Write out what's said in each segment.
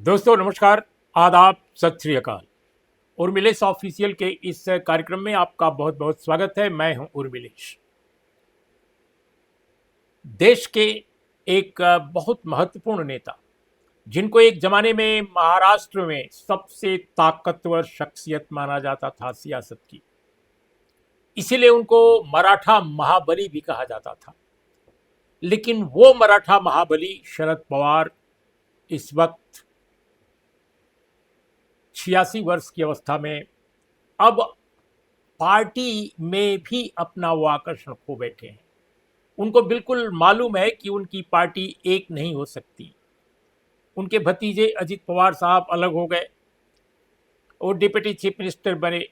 दोस्तों नमस्कार, आदाब, सत श्री अकाल। उर्मिलेश ऑफिशियल के इस कार्यक्रम में आपका बहुत बहुत स्वागत है। मैं हूं उर्मिलेश। देश के एक बहुत महत्वपूर्ण नेता, जिनको एक जमाने में महाराष्ट्र में सबसे ताकतवर शख्सियत माना जाता था सियासत की, इसीलिए उनको मराठा महाबली भी कहा जाता था। लेकिन वो मराठा महाबली शरद पवार इस वक्त 86 वर्ष की अवस्था में अब पार्टी में भी अपना वो आकर्षण खो बैठे हैं। उनको बिल्कुल मालूम है कि उनकी पार्टी एक नहीं हो सकती। उनके भतीजे अजित पवार साहब अलग हो गए और डिप्टी चीफ मिनिस्टर बने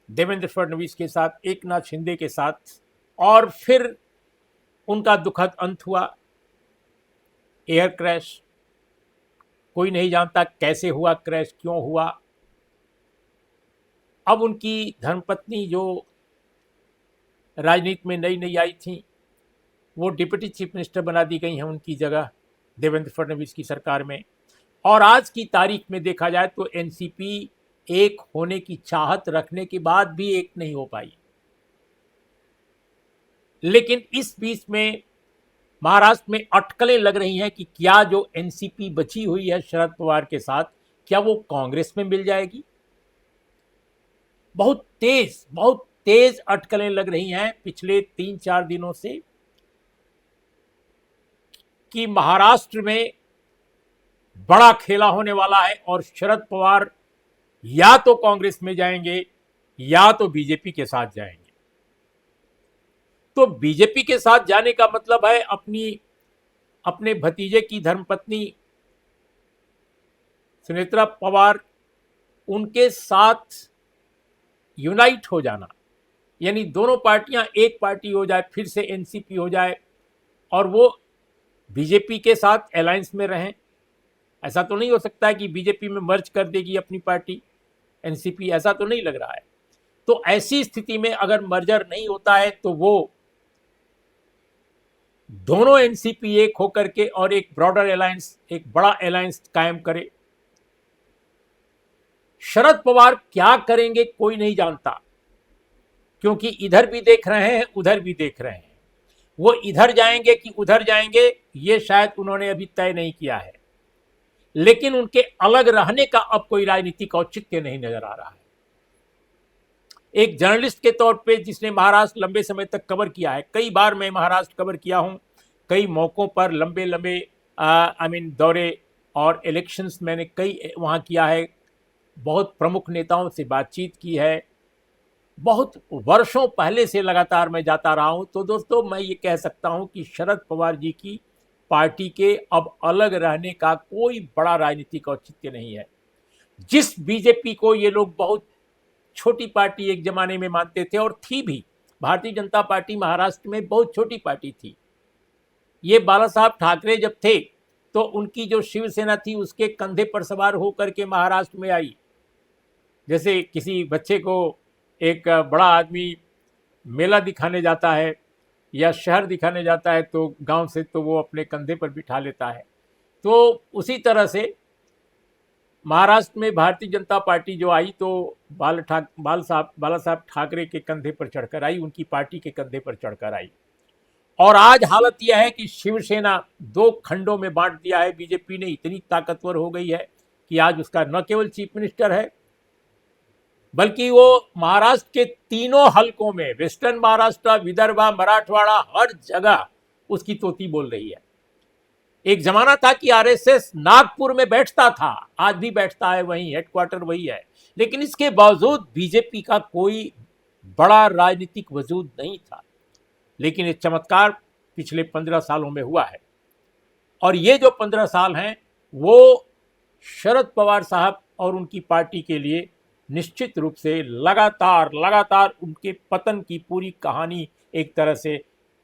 देवेंद्र फडणवीस के साथ, एकनाथ शिंदे के साथ, और फिर उनका दुखद अंत हुआ, एयर क्रैश। कोई नहीं जानता कैसे हुआ क्रैश, क्यों हुआ। अब उनकी धर्मपत्नी जो राजनीति में नई नई आई थी, वो डिप्टी चीफ मिनिस्टर बना दी गई हैं उनकी जगह देवेंद्र फडणवीस की सरकार में। और आज की तारीख में देखा जाए तो एनसीपी एक होने की चाहत रखने के बाद भी एक नहीं हो पाई। लेकिन इस बीच में महाराष्ट्र में अटकलें लग रही हैं कि क्या जो एनसीपी बची हुई है शरद पवार के साथ, क्या वो कांग्रेस में मिल जाएगी। बहुत तेज अटकलें लग रही हैं पिछले 3-4 दिनों से कि महाराष्ट्र में बड़ा खेला होने वाला है और शरद पवार या तो कांग्रेस में जाएंगे या तो बीजेपी के साथ जाएंगे। तो बीजेपी के साथ जाने का मतलब है अपने भतीजे की धर्मपत्नी सुनेत्रा पवार, उनके साथ यूनाइट हो जाना, यानी दोनों पार्टियां एक पार्टी हो जाए, फिर से एनसीपी हो जाए और वो बीजेपी के साथ अलायंस में रहें। ऐसा तो नहीं हो सकता है कि बीजेपी में मर्ज कर देगी अपनी पार्टी एनसीपी, ऐसा तो नहीं लग रहा है। तो ऐसी स्थिति में अगर मर्जर नहीं होता है तो वो दोनों एनसीपी एक होकर के और एक ब्रॉडर अलायंस, एक बड़ा अलायंस कायम करे। शरद पवार क्या करेंगे कोई नहीं जानता, क्योंकि इधर भी देख रहे हैं उधर भी देख रहे हैं। वो इधर जाएंगे कि उधर जाएंगे ये शायद उन्होंने अभी तय नहीं किया है। लेकिन उनके अलग रहने का अब कोई राजनीतिक औचित्य नहीं नजर आ रहा है। एक जर्नलिस्ट के तौर पे जिसने महाराष्ट्र लंबे समय तक कवर किया है, कई बार मैं महाराष्ट्र कवर किया हूं, कई मौकों पर लंबे लंबे दौरे और इलेक्शंस मैंने कई वहां किया है, बहुत प्रमुख नेताओं से बातचीत की है, बहुत वर्षों पहले से लगातार मैं जाता रहा हूं। तो दोस्तों मैं ये कह सकता हूं कि शरद पवार जी की पार्टी के अब अलग रहने का कोई बड़ा राजनीतिक औचित्य नहीं है। जिस बीजेपी को ये लोग बहुत छोटी पार्टी एक जमाने में मानते थे, और थी भी, भारतीय जनता पार्टी महाराष्ट्र में बहुत छोटी पार्टी थी। ये बाला साहब ठाकरे जब थे तो उनकी जो शिवसेना थी उसके कंधे पर सवार होकर के महाराष्ट्र में आई। जैसे किसी बच्चे को एक बड़ा आदमी मेला दिखाने जाता है या शहर दिखाने जाता है तो गांव से, तो वो अपने कंधे पर बिठा लेता है। तो उसी तरह से महाराष्ट्र में भारतीय जनता पार्टी जो आई तो बाला साहब ठाकरे के कंधे पर चढ़कर आई, उनकी पार्टी के कंधे पर चढ़कर आई। और आज हालत यह है कि शिवसेना 2 खंडों में बांट दिया है। बीजेपी ने इतनी ताकतवर हो गई है कि आज उसका न केवल चीफ मिनिस्टर है, बल्कि वो महाराष्ट्र के तीनों हलकों में, वेस्टर्न महाराष्ट्र, विदर्भा, मराठवाड़ा, हर जगह उसकी तोती बोल रही है। एक जमाना था कि आरएसएस नागपुर में बैठता था, आज भी बैठता है, वहीं हेडक्वार्टर वही है, लेकिन इसके बावजूद बीजेपी का कोई बड़ा राजनीतिक वजूद नहीं था। लेकिन ये चमत्कार पिछले 15 सालों में हुआ है, और ये जो 15 साल हैं वो शरद पवार साहब और उनकी पार्टी के लिए निश्चित रूप से लगातार उनके पतन की पूरी कहानी एक तरह से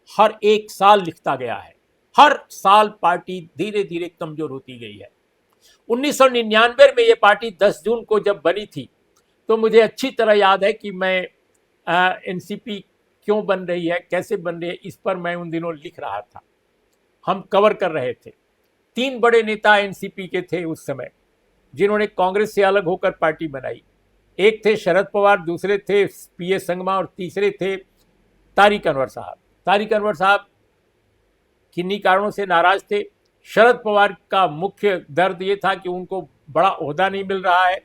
हर एक साल लिखता गया है। हर साल पार्टी धीरे धीरे कमजोर होती गई है। 1999 में ये पार्टी 10 जून को जब बनी थी तो मुझे अच्छी तरह याद है कि मैं एनसीपी क्यों बन रही है, कैसे बन रही है, इस पर मैं उन दिनों लिख रहा था, हम कवर कर रहे थे। 3 बड़े नेता एनसीपी के थे उस समय, जिन्होंने कांग्रेस से अलग होकर पार्टी बनाई। एक थे शरद पवार, दूसरे थे पीए संगमा और तीसरे थे तारिक अनवर साहब। तारिक अनवर साहब किन्हीं कारणों से नाराज थे। शरद पवार का मुख्य दर्द ये था कि उनको बड़ा ओहदा नहीं मिल रहा है,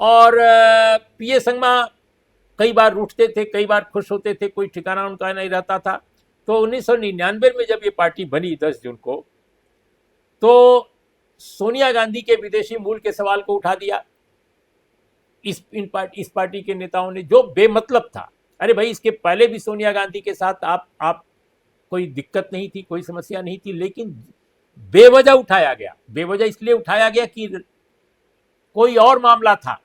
और पीए संगमा कई बार रूठते थे, कई बार खुश होते थे, कोई ठिकाना उनका नहीं रहता था। तो 1999 में जब ये पार्टी बनी 10 जून को, तो सोनिया गांधी के विदेशी मूल के सवाल को उठा दिया इस पार्टी के नेताओं ने, जो बेमतलब था। अरे भाई, इसके पहले भी सोनिया गांधी के साथ आप कोई दिक्कत नहीं थी, कोई समस्या नहीं थी, लेकिन बेवजह उठाया गया। बेवजह इसलिए उठाया गया कि कोई और मामला था,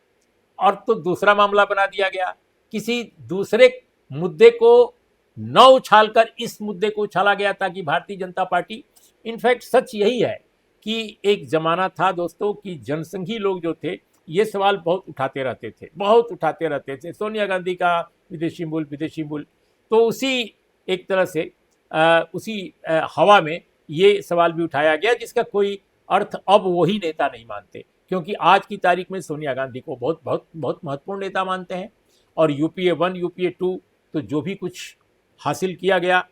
और तो दूसरा मामला बना दिया गया। किसी दूसरे मुद्दे को न उछालकर इस मुद्दे को उछाला गया ताकि भारतीय जनता पार्टी, इनफैक्ट सच यही है कि एक जमाना था दोस्तों कि जनसंघी लोग जो थे ये सवाल बहुत उठाते रहते थे, सोनिया गांधी का विदेशी मूल। तो उसी एक तरह से उसी हवा में ये सवाल भी उठाया गया, जिसका कोई अर्थ अब वही नेता नहीं मानते, क्योंकि आज की तारीख में सोनिया गांधी को बहुत बहुत बहुत महत्वपूर्ण नेता मानते हैं। और यूपीए 1 यूपीए 2 तो जो भी कुछ हासिल किया गया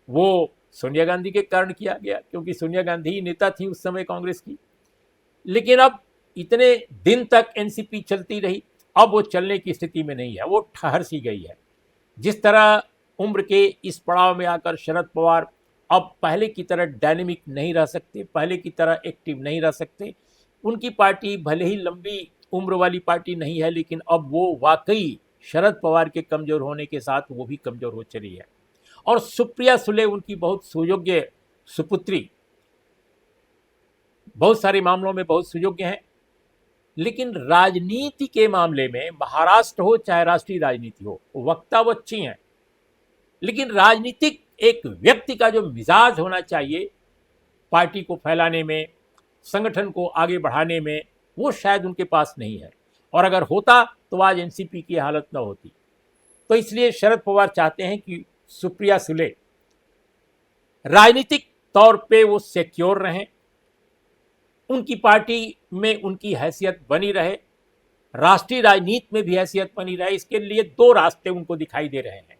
वो सोनिया गांधी के कारण किया गया, क्योंकि सोनिया गांधी ही नेता थी उस समय कांग्रेस की। लेकिन अब इतने दिन तक एनसीपी चलती रही, अब वो चलने की स्थिति में नहीं है, वो ठहर सी गई है। जिस तरह उम्र के इस पड़ाव में आकर शरद पवार अब पहले की तरह डायनेमिक नहीं रह सकते, पहले की तरह एक्टिव नहीं रह सकते। उनकी पार्टी भले ही लंबी उम्र वाली पार्टी नहीं है, लेकिन अब वो वाकई शरद पवार के कमज़ोर होने के साथ वो भी कमज़ोर हो चली है। और सुप्रिया सुले उनकी बहुत सुयोग्य सुपुत्री, बहुत सारे मामलों में बहुत सुयोग्य हैं, लेकिन राजनीति के मामले में, महाराष्ट्र हो चाहे राष्ट्रीय राजनीति हो, वक्ता वो अच्छी हैं, लेकिन राजनीतिक एक व्यक्ति का जो मिजाज होना चाहिए पार्टी को फैलाने में, संगठन को आगे बढ़ाने में, वो शायद उनके पास नहीं है। और अगर होता तो आज एनसीपी की हालत न होती। तो इसलिए शरद पवार चाहते हैं कि सुप्रिया सुले राजनीतिक तौर पे वो सिक्योर रहें, उनकी पार्टी में उनकी हैसियत बनी रहे, राष्ट्रीय राजनीति में भी हैसियत बनी रहे। इसके लिए दो रास्ते उनको दिखाई दे रहे हैं,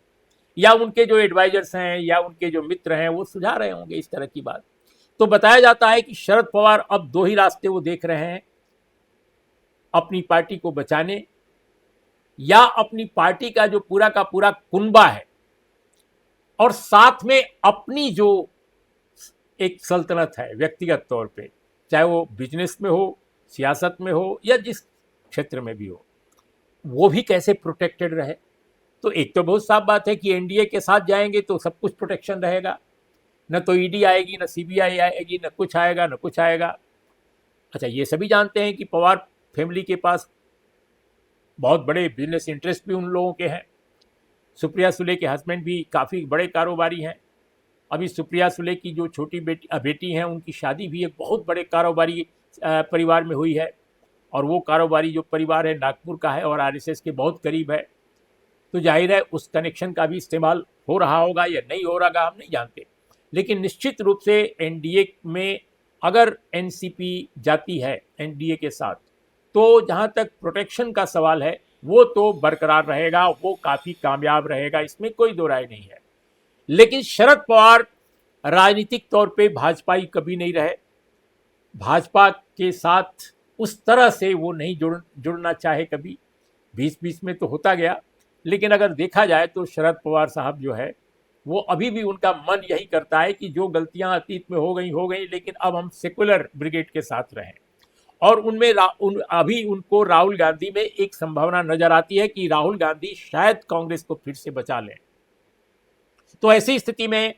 या उनके जो एडवाइजर्स हैं या उनके जो मित्र हैं वो सुझा रहे होंगे इस तरह की बात। तो बताया जाता है कि शरद पवार अब दो ही रास्ते वो देख रहे हैं, अपनी पार्टी को बचाने, या अपनी पार्टी का जो पूरा का पूरा कुनबा है और साथ में अपनी जो एक सल्तनत है व्यक्तिगत तौर पे, चाहे वो बिजनेस में हो, सियासत में हो, या जिस क्षेत्र में भी हो, वो भी कैसे प्रोटेक्टेड रहे। तो एक तो बहुत साफ बात है कि एनडीए के साथ जाएंगे तो सब कुछ प्रोटेक्शन रहेगा, न तो ईडी आएगी, न सीबीआई आएगी, न कुछ आएगा न कुछ आएगा। अच्छा, ये सभी जानते हैं कि पवार फैमिली के पास बहुत बड़े बिजनेस इंटरेस्ट भी उन लोगों के हैं। सुप्रिया सुले के हस्बैंड भी काफ़ी बड़े कारोबारी हैं। अभी सुप्रिया सुले की जो छोटी बेटी हैं, उनकी शादी भी एक बहुत बड़े कारोबारी परिवार में हुई है, और वो कारोबारी जो परिवार है नागपुर का है और आरएसएस के बहुत करीब है। तो जाहिर है उस कनेक्शन का भी इस्तेमाल हो रहा होगा या नहीं हो रहा, हम नहीं जानते। लेकिन निश्चित रूप से एनडीए में अगर एनसीपी जाती है एनडीए के साथ, तो जहाँ तक प्रोटेक्शन का सवाल है वो तो बरकरार रहेगा, वो काफ़ी कामयाब रहेगा, इसमें कोई दो राय नहीं है। लेकिन शरद पवार राजनीतिक तौर पे भाजपाई कभी नहीं रहे, भाजपा के साथ उस तरह से वो नहीं जुड़ना चाहे कभी। 2020 में तो होता गया, लेकिन अगर देखा जाए तो शरद पवार साहब जो है वो अभी भी, उनका मन यही करता है कि जो गलतियां अतीत में हो गई, लेकिन अब हम सेकुलर ब्रिगेड के साथ रहें। और उनमें अभी उनको राहुल गांधी में एक संभावना नजर आती है कि राहुल गांधी शायद कांग्रेस को फिर से बचा लें। तो ऐसी स्थिति में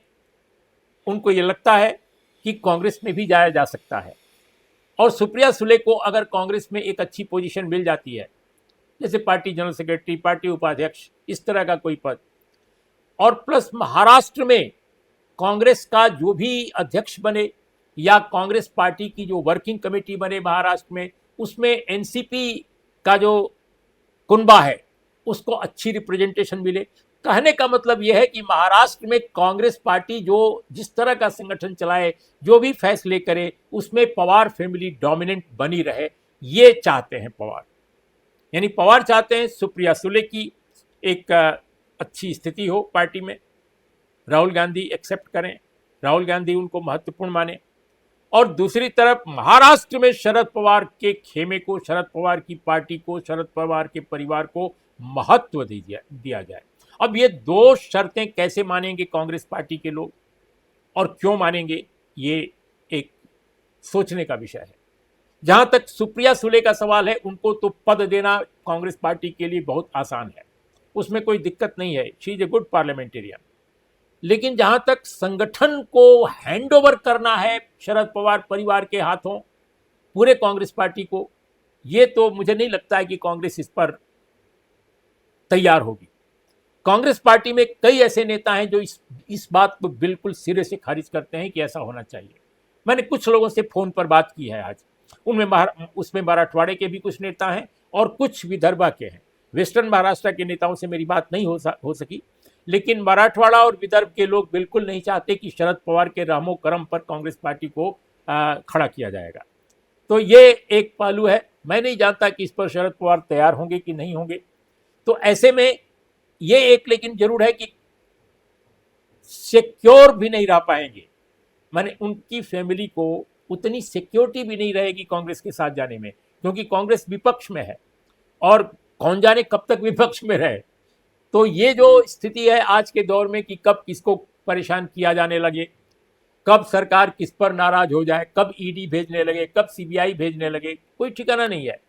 उनको ये लगता है कि कांग्रेस में भी जाया जा सकता है, और सुप्रिया सुले को अगर कांग्रेस में एक अच्छी पोजीशन मिल जाती है, जैसे पार्टी जनरल सेक्रेटरी, पार्टी उपाध्यक्ष, इस तरह का कोई पद, और प्लस महाराष्ट्र में कांग्रेस का जो भी अध्यक्ष बने या कांग्रेस पार्टी की जो वर्किंग कमेटी बने महाराष्ट्र में, उसमें एनसीपी का जो कुनबा है उसको अच्छी रिप्रेजेंटेशन मिले, कहने का मतलब यह है कि महाराष्ट्र में कांग्रेस पार्टी जो जिस तरह का संगठन चलाए, जो भी फैसले करे, उसमें पवार फैमिली डोमिनेंट बनी रहे, ये चाहते हैं पवार। यानी पवार चाहते हैं सुप्रिया सुले की एक अच्छी स्थिति हो पार्टी में, राहुल गांधी एक्सेप्ट करें, राहुल गांधी उनको महत्वपूर्ण माने, और दूसरी तरफ महाराष्ट्र में शरद पवार के खेमे को, शरद पवार की पार्टी को, शरद पवार के परिवार को महत्व दिया जाए। अब ये दो शर्तें कैसे मानेंगे कांग्रेस पार्टी के लोग और क्यों मानेंगे, ये एक सोचने का विषय है। जहां तक सुप्रिया सुले का सवाल है, उनको तो पद देना कांग्रेस पार्टी के लिए बहुत आसान है, उसमें कोई दिक्कत नहीं है, she is a good parliamentarian. लेकिन जहां तक संगठन को हैंडओवर करना है शरद पवार परिवार के हाथों पूरे कांग्रेस पार्टी को, ये तो मुझे नहीं लगता है कि कांग्रेस इस पर तैयार होगी। कांग्रेस पार्टी में कई ऐसे नेता हैं जो इस बात को बिल्कुल सिरे से खारिज करते हैं कि ऐसा होना चाहिए। मैंने कुछ लोगों से फोन पर बात की है आज, उसमें मराठवाड़े के भी कुछ नेता हैं और कुछ विदर्भा के हैं। वेस्टर्न महाराष्ट्र के नेताओं से मेरी बात नहीं हो सकी, लेकिन मराठवाड़ा और विदर्भ के लोग बिल्कुल नहीं चाहते कि शरद पवार के रामो करम पर कांग्रेस पार्टी को खड़ा किया जाएगा। तो ये एक पहलू है। मैं नहीं जानता कि इस पर शरद पवार तैयार होंगे कि नहीं होंगे। तो ऐसे में ये एक लेकिन जरूर है कि सिक्योर भी नहीं रह पाएंगे, माने उनकी फैमिली को उतनी सिक्योरिटी भी नहीं रहेगी कांग्रेस के साथ जाने में, क्योंकि कांग्रेस विपक्ष में है और कौन जाने कब तक विपक्ष में रहे। तो ये जो स्थिति है आज के दौर में कि कब किसको परेशान किया जाने लगे, कब सरकार किस पर नाराज हो जाए, कब ईडी भेजने लगे, कब सीबीआई भेजने लगे, कोई ठिकाना नहीं है।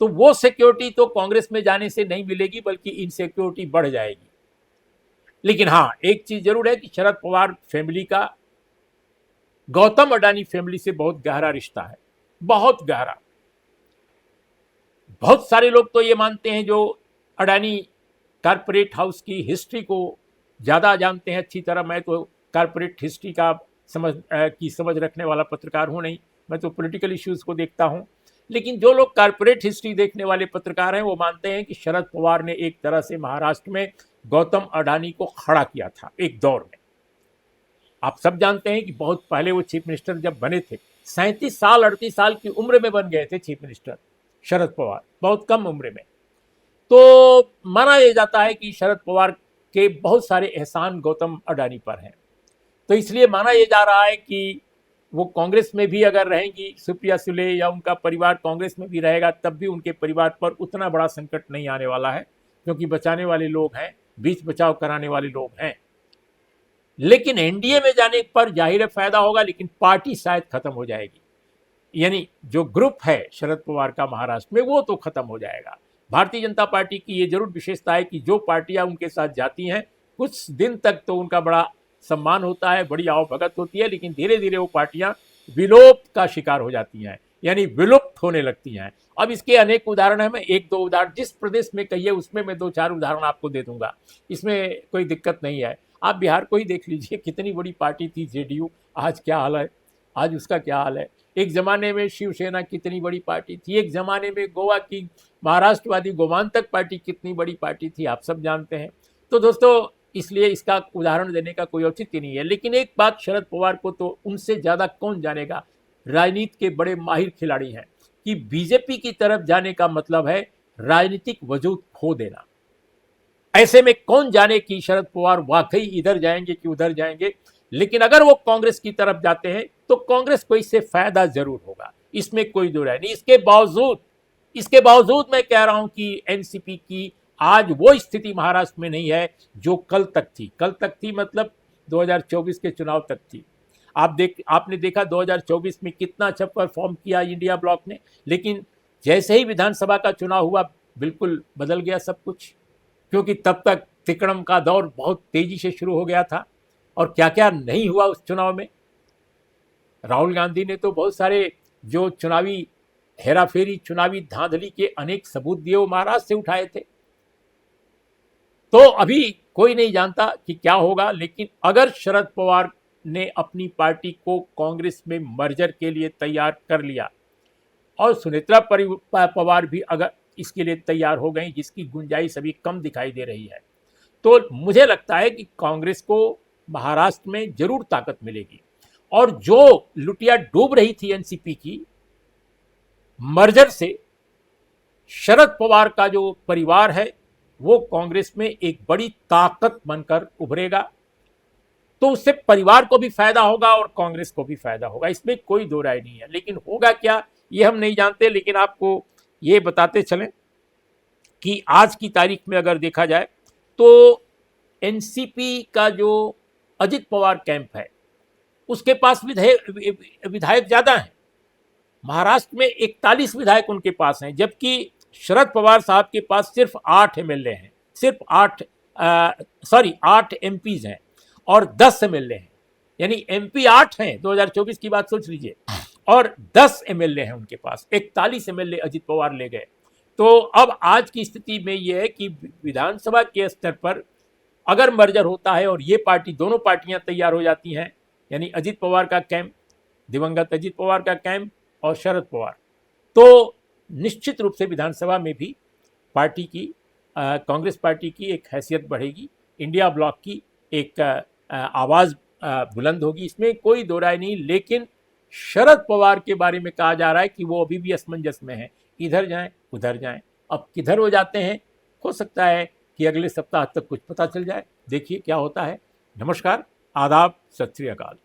तो वो सिक्योरिटी तो कांग्रेस में जाने से नहीं मिलेगी, बल्कि इनसिक्योरिटी बढ़ जाएगी। लेकिन हाँ, एक चीज जरूर है कि शरद पवार फैमिली का गौतम अडानी फैमिली से बहुत गहरा रिश्ता है, बहुत गहरा। बहुत सारे लोग तो ये मानते हैं जो अडानी कारपोरेट हाउस की हिस्ट्री को ज़्यादा जानते हैं अच्छी तरह। मैं तो कारपोरेट हिस्ट्री का समझ रखने वाला पत्रकार हूँ नहीं, मैं तो पॉलिटिकल इश्यूज़ को देखता हूँ। लेकिन जो लोग कारपोरेट हिस्ट्री देखने वाले पत्रकार हैं वो मानते हैं कि शरद पवार ने एक तरह से महाराष्ट्र में गौतम अडानी को खड़ा किया था एक दौर में। आप सब जानते हैं कि बहुत पहले वो चीफ मिनिस्टर जब बने थे, 37 साल 38 साल की उम्र में बन गए थे चीफ मिनिस्टर शरद पवार, बहुत कम उम्र में। तो माना यह जाता है कि शरद पवार के बहुत सारे एहसान गौतम अडानी पर हैं। तो इसलिए माना यह जा रहा है कि वो कांग्रेस में भी अगर रहेंगी सुप्रिया सुले या उनका परिवार कांग्रेस में भी रहेगा, तब भी उनके परिवार पर उतना बड़ा संकट नहीं आने वाला है, क्योंकि बचाने वाले लोग हैं, बीच बचाव कराने वाले लोग हैं। लेकिन एनडीए में जाने पर जाहिर है फायदा होगा, लेकिन पार्टी शायद खत्म हो जाएगी। यानी जो ग्रुप है शरद पवार का महाराष्ट्र में, वो तो खत्म हो जाएगा। भारतीय जनता पार्टी की ये जरूर विशेषता है कि जो पार्टियां उनके साथ जाती हैं, कुछ दिन तक तो उनका बड़ा सम्मान होता है, बड़ी आवभगत होती है, लेकिन धीरे धीरे वो पार्टियां विलोप का शिकार हो जाती हैं, यानी विलुप्त होने लगती हैं। अब इसके अनेक उदाहरण हैं, मैं एक दो उदाहरण जिस प्रदेश में कहिए उसमें मैं 2-4 उदाहरण आपको दे दूंगा, इसमें कोई दिक्कत नहीं है। आप बिहार को ही देख लीजिए, कितनी बड़ी पार्टी थी जेडीयू, आज क्या हाल है, आज उसका क्या हाल है। एक ज़माने में शिवसेना कितनी बड़ी पार्टी थी, एक ज़माने में गोवा की महाराष्ट्रवादी गोमांतक पार्टी कितनी बड़ी पार्टी थी, आप सब जानते हैं। तो दोस्तों, इसलिए इसका उदाहरण देने का कोई औचित्य नहीं है। लेकिन एक बात शरद पवार को तो उनसे ज़्यादा कौन जानेगा, राजनीति के बड़े माहिर खिलाड़ी हैं, कि बीजेपी की तरफ जाने का मतलब है राजनीतिक वजूद खो देना। ऐसे में कौन जाने कि शरद पवार वाकई इधर जाएंगे कि उधर जाएंगे। लेकिन अगर वो कांग्रेस की तरफ जाते हैं तो कांग्रेस को इससे फायदा जरूर होगा, इसमें कोई दो राय नहीं। इसके बावजूद मैं कह रहा हूं कि एनसीपी की आज वो स्थिति महाराष्ट्र में नहीं है जो कल तक थी, मतलब 2024 के चुनाव तक थी। आपने देखा 2024 में कितना अच्छा परफॉर्म किया इंडिया ब्लॉक ने, लेकिन जैसे ही विधानसभा का चुनाव हुआ बिल्कुल बदल गया सब कुछ, क्योंकि तब तक तिकड़म का दौर बहुत तेजी से शुरू हो गया था। और क्या क्या नहीं हुआ उस चुनाव में। राहुल गांधी ने तो बहुत सारे जो चुनावी हेराफेरी, चुनावी धांधली के अनेक सबूत दिए, वो महाराष्ट्र से उठाए थे। तो अभी कोई नहीं जानता कि क्या होगा, लेकिन अगर शरद पवार ने अपनी पार्टी को कांग्रेस में मर्जर के लिए तैयार कर लिया और सुनेत्रा पवार भी अगर इसके लिए तैयार हो गई, जिसकी गुंजाइश अभी कम दिखाई दे रही है, तो मुझे लगता है कि कांग्रेस को महाराष्ट्र में जरूर ताकत मिलेगी। और जो लुटिया डूब रही थी एनसीपी की, मर्जर से शरद पवार का जो परिवार है वो कांग्रेस में एक बड़ी ताकत बनकर उभरेगा। तो उससे परिवार को भी फायदा होगा और कांग्रेस को भी फायदा होगा, इसमें कोई दो राय नहीं है। लेकिन होगा क्या ये हम नहीं जानते, लेकिन आपको ये बताते चलें कि आज की तारीख में अगर देखा जाए तो एनसीपी का जो अजित पवार कैंप है उसके पास विधायक ज्यादा हैं। महाराष्ट्र में 41 विधायक उनके पास हैं, जबकि शरद पवार साहब के पास सिर्फ 8 एमएलए हैं, सिर्फ 8 एमपीज हैं और 10 एमएलए हैं। यानी एमपी 8 हैं, 2024 की बात सोच लीजिए, और 10 एमएलए हैं उनके पास। 41 एमएलए अजित पवार ले गए। तो अब आज की स्थिति में यह है कि विधानसभा के स्तर पर अगर मर्जर होता है और ये पार्टी, दोनों पार्टियां तैयार हो जाती हैं, यानी अजित पवार का कैंप, दिवंगत अजित पवार का कैंप और शरद पवार, तो निश्चित रूप से विधानसभा में भी पार्टी की, कांग्रेस पार्टी की एक हैसियत बढ़ेगी, इंडिया ब्लॉक की एक आवाज़ बुलंद होगी, इसमें कोई दो राय नहीं। लेकिन शरद पवार के बारे में कहा जा रहा है कि वो अभी भी असमंजस में है, इधर जाएं उधर जाएं। अब किधर हो जाते हैं, हो सकता है कि अगले सप्ताह तक कुछ पता चल जाए। देखिए क्या होता है। नमस्कार, आदाब, सत श्री अकाल।